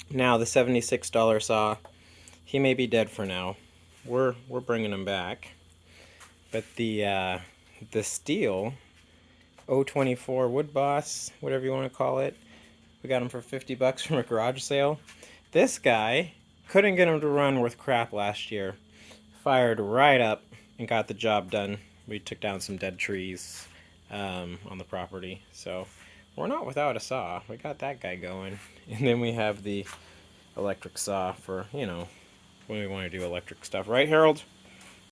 Now the $76 saw, he may be dead for now. We're bringing him back. But the Stihl 024 Wood Boss, whatever you want to call it, we got him for 50 bucks from a garage sale. This guy couldn't get him to run worth crap last year. Fired right up and got the job done. We took down some dead trees on the property, so we're not without a saw. We got that guy going, and then we have the electric saw for when we want to do electric stuff. Right, Harold?